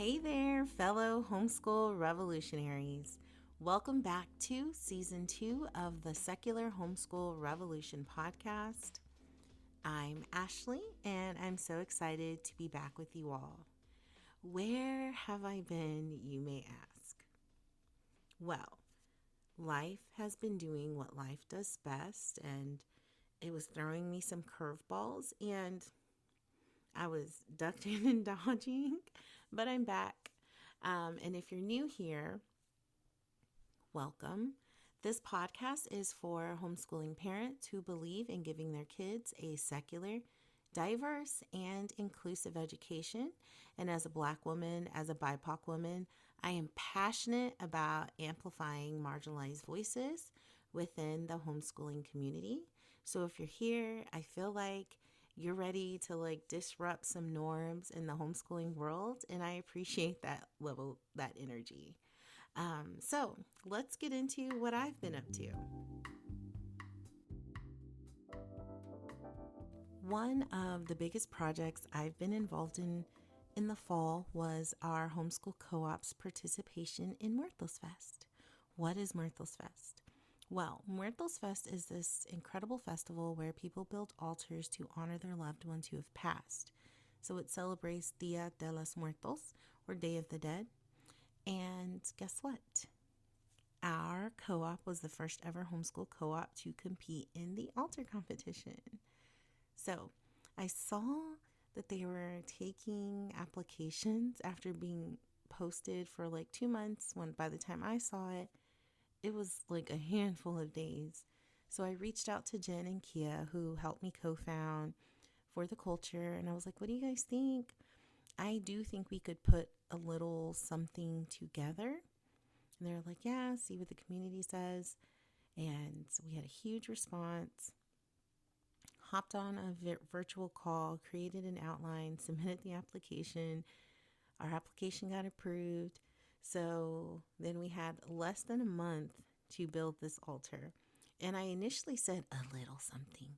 Hey there, fellow homeschool revolutionaries. Welcome back to season 2 of the Secular Homeschool Revolution podcast. I'm Ashley, and I'm so excited to be back with you all. Where have I been, you may ask? Well, life has been doing what life does best, and it was throwing me some curveballs, and I was ducking and dodging, but I'm back. And if you're new here, welcome. This podcast is for homeschooling parents who believe in giving their kids a secular, diverse, and inclusive education. And as a Black woman, as a BIPOC woman, I am passionate about amplifying marginalized voices within the homeschooling community. So if you're here, I feel like you're ready to disrupt some norms in the homeschooling world, and I appreciate that level, that energy. So let's get into what I've been up to. One of the biggest projects I've been involved in the fall was our homeschool co-op's participation in Muertos Fest. What is Muertos Fest? Well, Muertos Fest is this incredible festival where people build altars to honor their loved ones who have passed. So it celebrates Dia de los Muertos, or Day of the Dead. And guess what? Our co-op was the first ever homeschool co-op to compete in the altar competition. So I saw that they were taking applications after being posted for 2 months, when by the time I saw it, it was a handful of days. So I reached out to Jen and Kia, who helped me co-found For the Culture, and I was like, what do you guys think? I do think we could put a little something together. And they're like, yeah, see what the community says. And so we had a huge response, hopped on a virtual call, created an outline, submitted the application. Our application got approved. So then we had less than a month to build this altar. And I initially said a little something,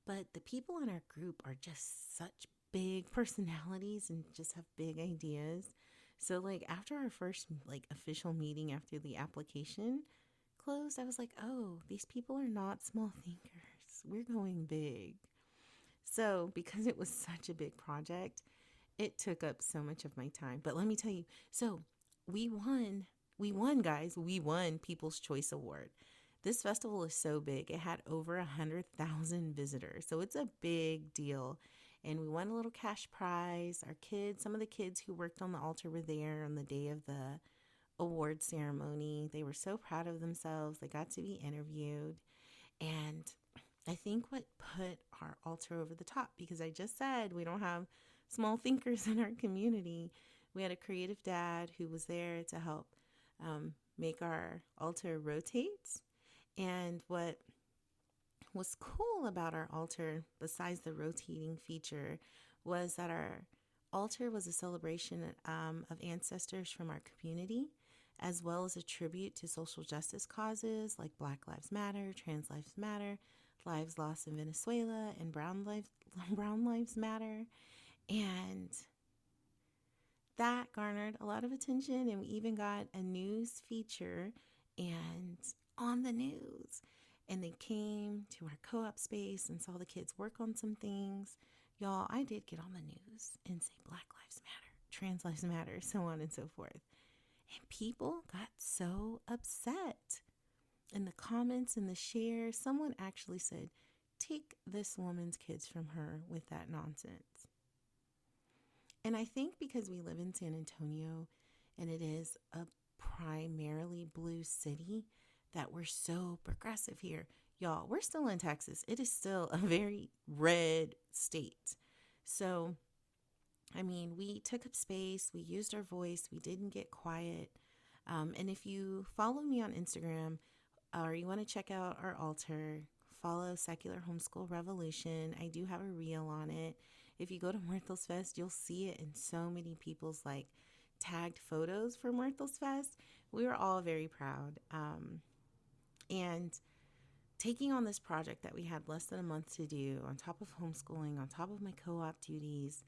but the people in our group are just such big personalities and just have big ideas. So after our first official meeting after the application closed, I was like, oh, these people are not small thinkers. We're going big. So because it was such a big project, it took up so much of my time. But let me tell you, so we won, guys. We won People's Choice Award. This festival is so big. It had over 100,000 visitors. So it's a big deal. And we won a little cash prize. Some of the kids who worked on the altar were there on the day of the award ceremony. They were so proud of themselves. They got to be interviewed. And I think what put our altar over the top, because I just said we don't have small thinkers in our community. We had a creative dad who was there to help make our altar rotate. And what was cool about our altar, besides the rotating feature, was that our altar was a celebration of ancestors from our community, as well as a tribute to social justice causes like Black Lives Matter, Trans Lives Matter, Lives Lost in Venezuela, and Brown Lives Matter. And that garnered a lot of attention, and we even got a news feature and on the news. And they came to our co-op space and saw the kids work on some things. Y'all, I did get on the news and say Black Lives Matter, Trans Lives Matter, so on and so forth. And people got so upset. In the comments and the shares, someone actually said, take this woman's kids from her with that nonsense. And I think because we live in San Antonio and it is a primarily blue city, that we're so progressive here. Y'all, we're still in Texas. It is still a very red state. So, we took up space. We used our voice. We didn't get quiet. And if you follow me on Instagram or you want to check out our altar, follow Secular Homeschool Revolution. I do have a reel on it. If you go to Muertos Fest, you'll see it in so many people's tagged photos for Muertos Fest. We were all very proud. And taking on this project that we had less than a month to do, on top of homeschooling, on top of my co-op duties,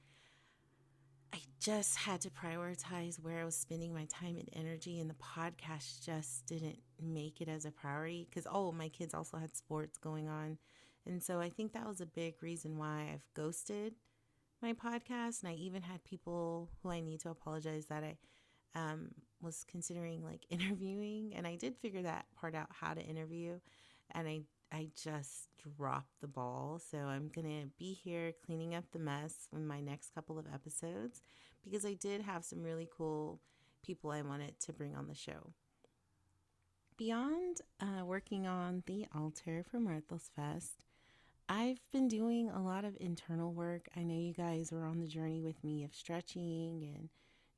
I just had to prioritize where I was spending my time and energy, and the podcast just didn't make it as a priority because, oh, my kids also had sports going on. And so I think that was a big reason why I've ghosted my podcast. And I even had people who I need to apologize that I was considering like interviewing. And I did figure that part out, how to interview. And I just dropped the ball. So I'm going to be here cleaning up the mess in my next couple of episodes because I did have some really cool people I wanted to bring on the show. Beyond working on the altar for Muertos Fest, I've been doing a lot of internal work. I know you guys were on the journey with me of stretching and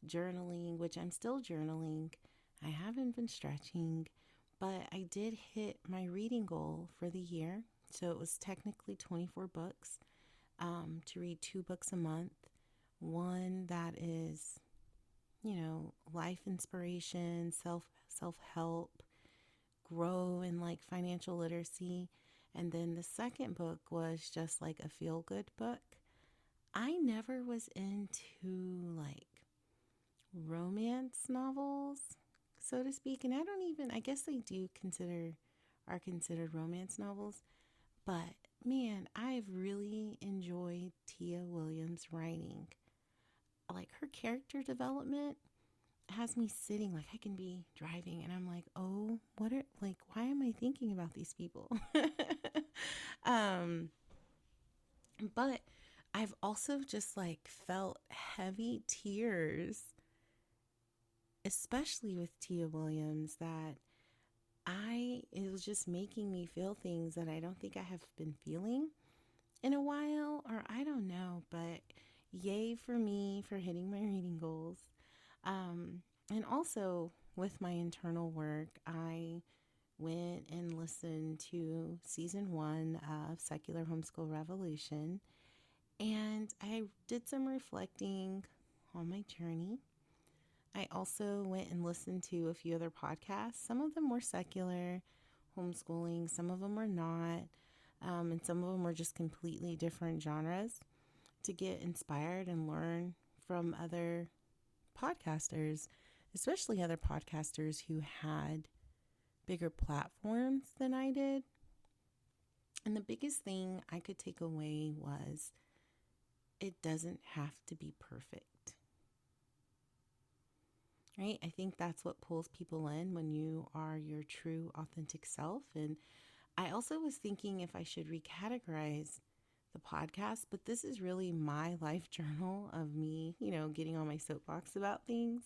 journaling, which I'm still journaling. I haven't been stretching, but I did hit my reading goal for the year. So it was technically 24 books, to read 2 books a month. One that is, life inspiration, self help, grow in like financial literacy. And then the second book was just like a feel good book. I never was into like romance novels, so to speak. And I guess they are considered romance novels. But man, I've really enjoyed Tia Williams' writing. Like her character development has me sitting, like I can be driving and I'm like, oh, why am I thinking about these people? um, but I've also just like felt heavy tears, especially with Tia Williams, that it was just making me feel things that I don't think I have been feeling in a while, or I don't know, but yay for me for hitting my reading goals. And also with my internal work, I went and listened to season 1 of Secular Homeschool Revolution, and I did some reflecting on my journey. I also went and listened to a few other podcasts. Some of them were secular homeschooling, some of them were not, and some of them were just completely different genres to get inspired and learn from other podcasters, especially other podcasters who had bigger platforms than I did. And the biggest thing I could take away was it doesn't have to be perfect. Right? I think that's what pulls people in when you are your true, authentic self. And I also was thinking if I should recategorize the podcast, but this is really my life journal of me, getting on my soapbox about things.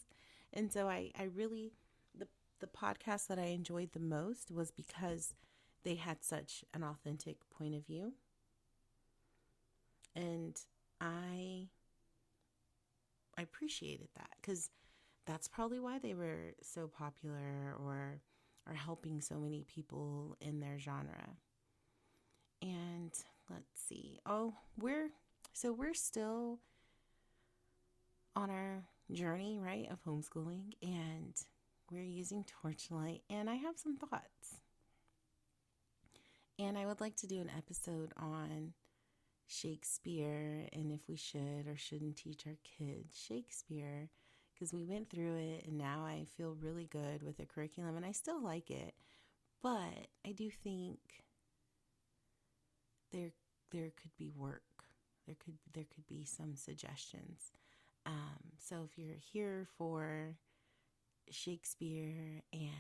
And so I really, the podcast that I enjoyed the most was because they had such an authentic point of view. And I appreciated that because that's probably why they were so popular or are helping so many people in their genre. And let's see. We're still on our journey, right, of homeschooling, and we're using Torchlight, and I have some thoughts. And I would like to do an episode on Shakespeare and if we should or shouldn't teach our kids Shakespeare, because we went through it and now I feel really good with the curriculum and I still like it, but I do think there could be work. There could be some suggestions. So if you're here for Shakespeare and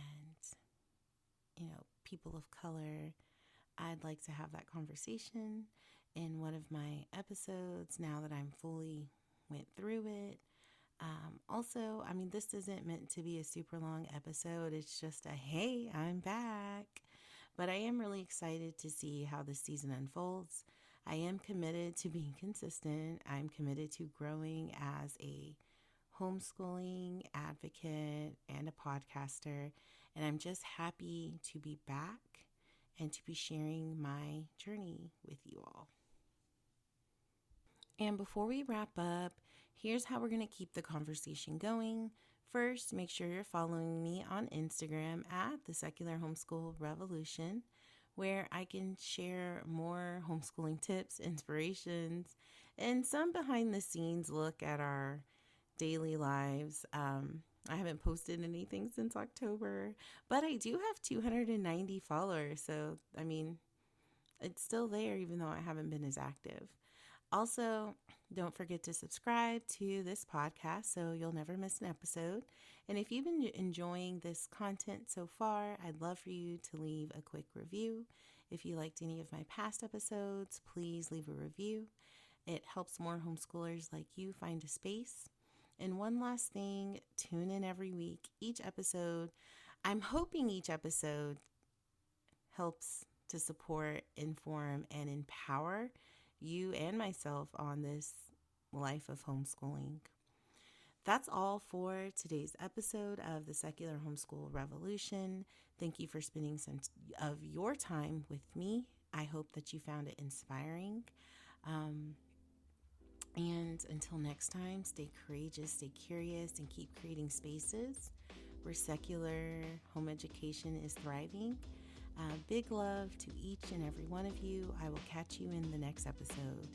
people of color, I'd like to have that conversation in one of my episodes now that I'm fully went through it. Also, this isn't meant to be a super long episode. It's just a, hey, I'm back. But I am really excited to see how this season unfolds. I am committed to being consistent. I'm committed to growing as a homeschooling advocate and a podcaster. And I'm just happy to be back and to be sharing my journey with you all. And before we wrap up, here's how we're going to keep the conversation going. First, make sure you're following me on Instagram at the Secular Homeschool Revolution, where I can share more homeschooling tips, inspirations, and some behind the scenes look at our daily lives. I haven't posted anything since October, but I do have 290 followers. So, I mean, it's still there, even though I haven't been as active. Also, don't forget to subscribe to this podcast so you'll never miss an episode. And if you've been enjoying this content so far, I'd love for you to leave a quick review. If you liked any of my past episodes, please leave a review. It helps more homeschoolers like you find a space. And one last thing, tune in every week. I'm hoping each episode helps to support, inform, and empower you and myself on this life of homeschooling. That's all for today's episode of the Secular Homeschool Revolution. Thank you for spending some of your time with me. I hope that you found it inspiring. And until next time, stay courageous, stay curious, and keep creating spaces where secular home education is thriving. Big love to each and every one of you. I will catch you in the next episode.